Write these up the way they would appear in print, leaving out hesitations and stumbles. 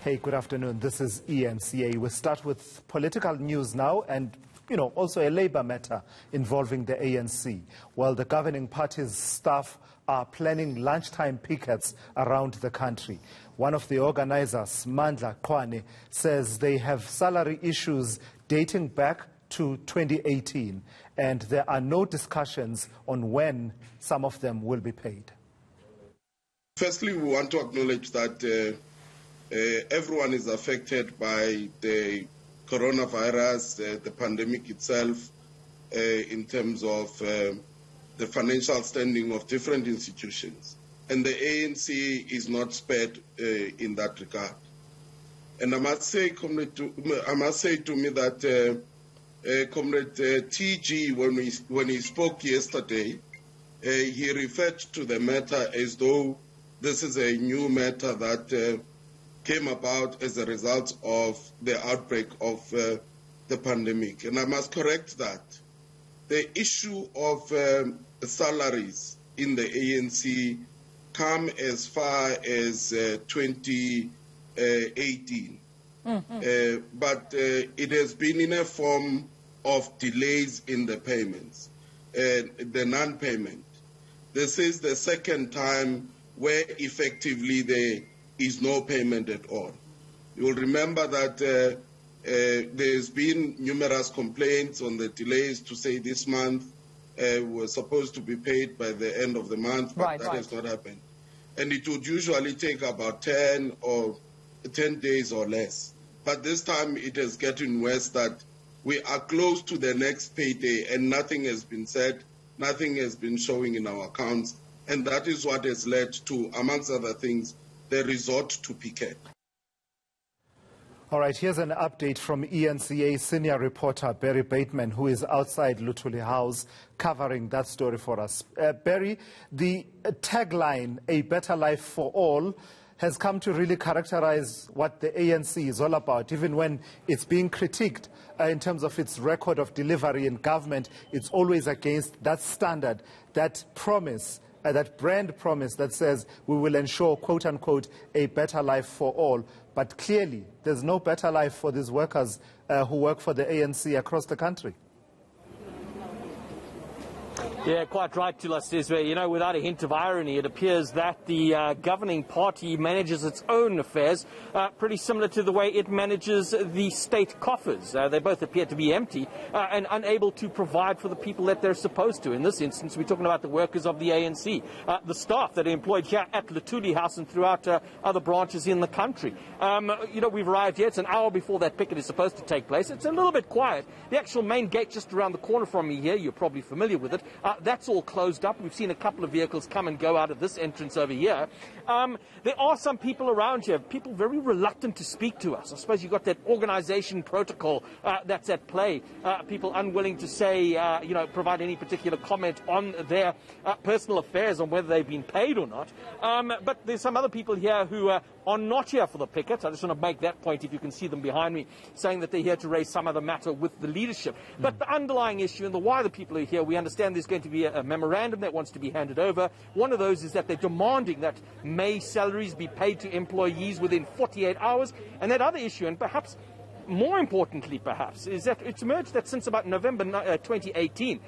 Hey, good afternoon. This is eNCA. We start with political news now and, also a labor matter involving the ANC. While the governing party's staff are planning lunchtime pickets around the country. One of the organizers, Mandla Kwane, says they have salary issues dating back to 2018 and there are no discussions on when some of them will be paid. Firstly, we want to acknowledge that everyone is affected by the coronavirus, the pandemic itself, in terms of the financial standing of different institutions. And the ANC is not spared in that regard. And I must say to me that Comrade TG, when he spoke yesterday, he referred to the matter as though this is a new matter that came about as a result of the outbreak of the pandemic. And I must correct that. The issue of salaries in the ANC come as far as 2018. But it has been in a form of delays in the payments, the non-payment. This is the second time where effectively there is no payment at all. You will remember that there's been numerous complaints on the delays to say this month we're supposed to be paid by the end of the month, but that has not happened. And it would usually take about 10 days or less. But this time it is getting worse that we are close to the next payday and nothing has been said, nothing has been showing in our accounts. And that is what has led to, amongst other things, the resort to picket. All right, here's an update from eNCA senior reporter Barry Bateman, who is outside Luthuli House covering that story for us. Barry, the tagline, "A Better Life for All," has come to really characterize what the ANC is all about, even when it's being critiqued in terms of its record of delivery in government. It's always against that standard, that promise, that brand promise that says we will ensure, quote unquote, a better life for all. But clearly, there's no better life for these workers who work for the ANC across the country. Yeah, quite right, Luthuli. Without a hint of irony, it appears that the governing party manages its own affairs pretty similar to the way it manages the state coffers. They both appear to be empty and unable to provide for the people that they're supposed to. In this instance, we're talking about the workers of the ANC, the staff that are employed here at Luthuli House and throughout other branches in the country. We've arrived here. It's an hour before that picket is supposed to take place. It's a little bit quiet. The actual main gate just around the corner from me here, you're probably familiar with it, that's all closed up. We've seen a couple of vehicles come and go out of this entrance over here. There are some people around here, people very reluctant to speak to us. I suppose you've got that organisation protocol that's at play. People unwilling to say, provide any particular comment on their personal affairs, on whether they've been paid or not. But there's some other people here who are not here for the picket. I just want to make that point, if you can see them behind me, saying that they're here to raise some other matter with the leadership. But the underlying issue and the why the people are here, we understand there's going to be a memorandum that wants to be handed over. One of those is that they're demanding that May salaries be paid to employees within 48 hours. And that other issue, and perhaps more importantly, perhaps, is that it's emerged that since about November 2018,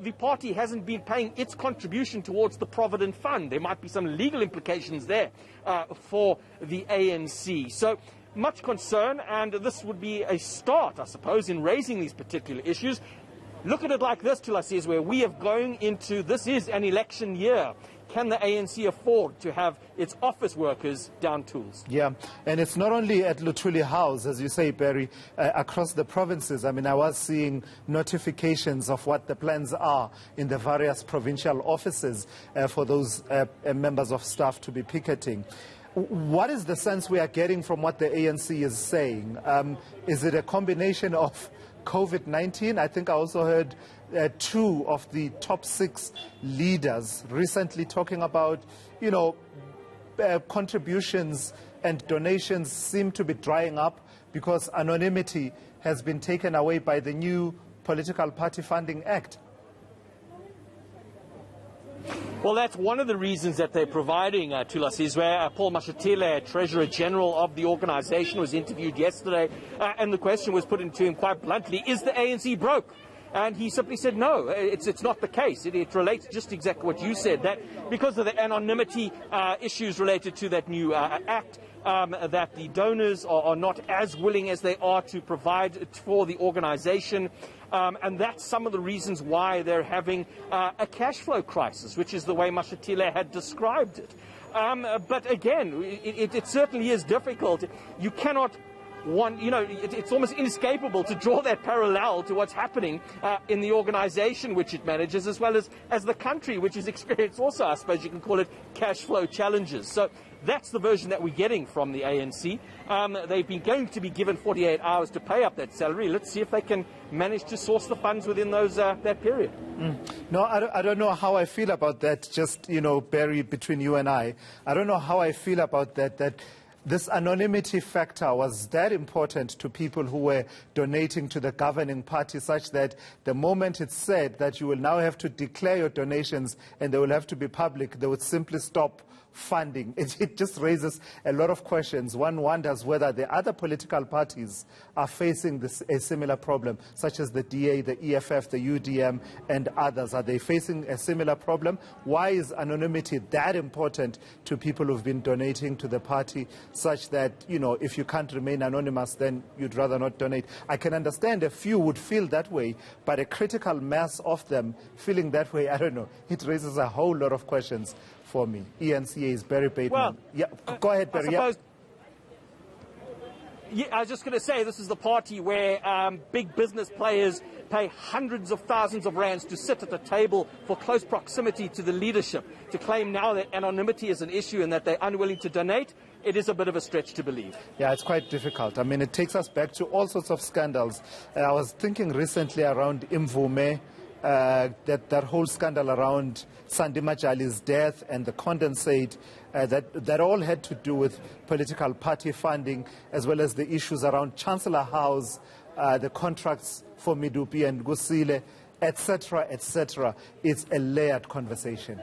the party hasn't been paying its contribution towards the Provident Fund. There might be some legal implications there for the ANC. So much concern, and this would be a start, I suppose, in raising these particular issues. Look at it like this, Luthuli, where we are going into, this is an election year. Can the ANC afford to have its office workers down tools? Yeah, and it's not only at Luthuli House, as you say, Barry, across the provinces. I mean, I was seeing notifications of what the plans are in the various provincial offices for those members of staff to be picketing. What is the sense we are getting from what the ANC is saying? Is it a combination of COVID-19? I think I also heard two of the top 6 leaders recently talking about, contributions and donations seem to be drying up because anonymity has been taken away by the new Political Party Funding Act. Well, that's one of the reasons that they're providing to Lasizwe. Paul Mashatile, Treasurer General of the organisation, was interviewed yesterday, and the question was put into him quite bluntly, is the ANC broke? And he simply said, no, it's not the case. It relates just exactly what you said, that because of the anonymity issues related to that new act, that the donors are not as willing as they are to provide for the organisation. And that's some of the reasons why they're having a cash flow crisis, which is the way Mashatile had described it. But again, it certainly is difficult. You cannot it's almost inescapable to draw that parallel to what's happening in the organisation which it manages, as well as the country, which has experienced also, I suppose you can call it, cash flow challenges. So that's the version that we're getting from the ANC. They've been going to be given 48 hours to pay up that salary. Let's see if they can manage to source the funds within those that period. No, I don't know how I feel about that, just, Barry, between you and I don't know how I feel about that this anonymity factor was that important to people who were donating to the governing party, such that the moment it's said that you will now have to declare your donations and they will have to be public, they would simply stop funding. It just raises a lot of questions. One wonders whether the other political parties are facing a similar problem, such as the DA, the EFF, the UDM, and others. Are they facing a similar problem? Why is anonymity that important to people who've been donating to the party, such that, if you can't remain anonymous, then you'd rather not donate? I can understand a few would feel that way, but a critical mass of them feeling that way, I don't know. It raises a whole lot of questions for me. eNCA's Barry Bateman. Well, yeah, go ahead, Barry. I was just going to say, this is the party where big business players pay hundreds of thousands of rands to sit at the table for close proximity to the leadership. To claim now that anonymity is an issue and that they're unwilling to donate, it is a bit of a stretch to believe. Yeah, it's quite difficult. I mean, it takes us back to all sorts of scandals. I was thinking recently around Imvume, that whole scandal around Sandi Majali's death and the condensate, that all had to do with political party funding, as well as the issues around Chancellor House, the contracts for Midupi and Gusile, etc., etc. It's a layered conversation.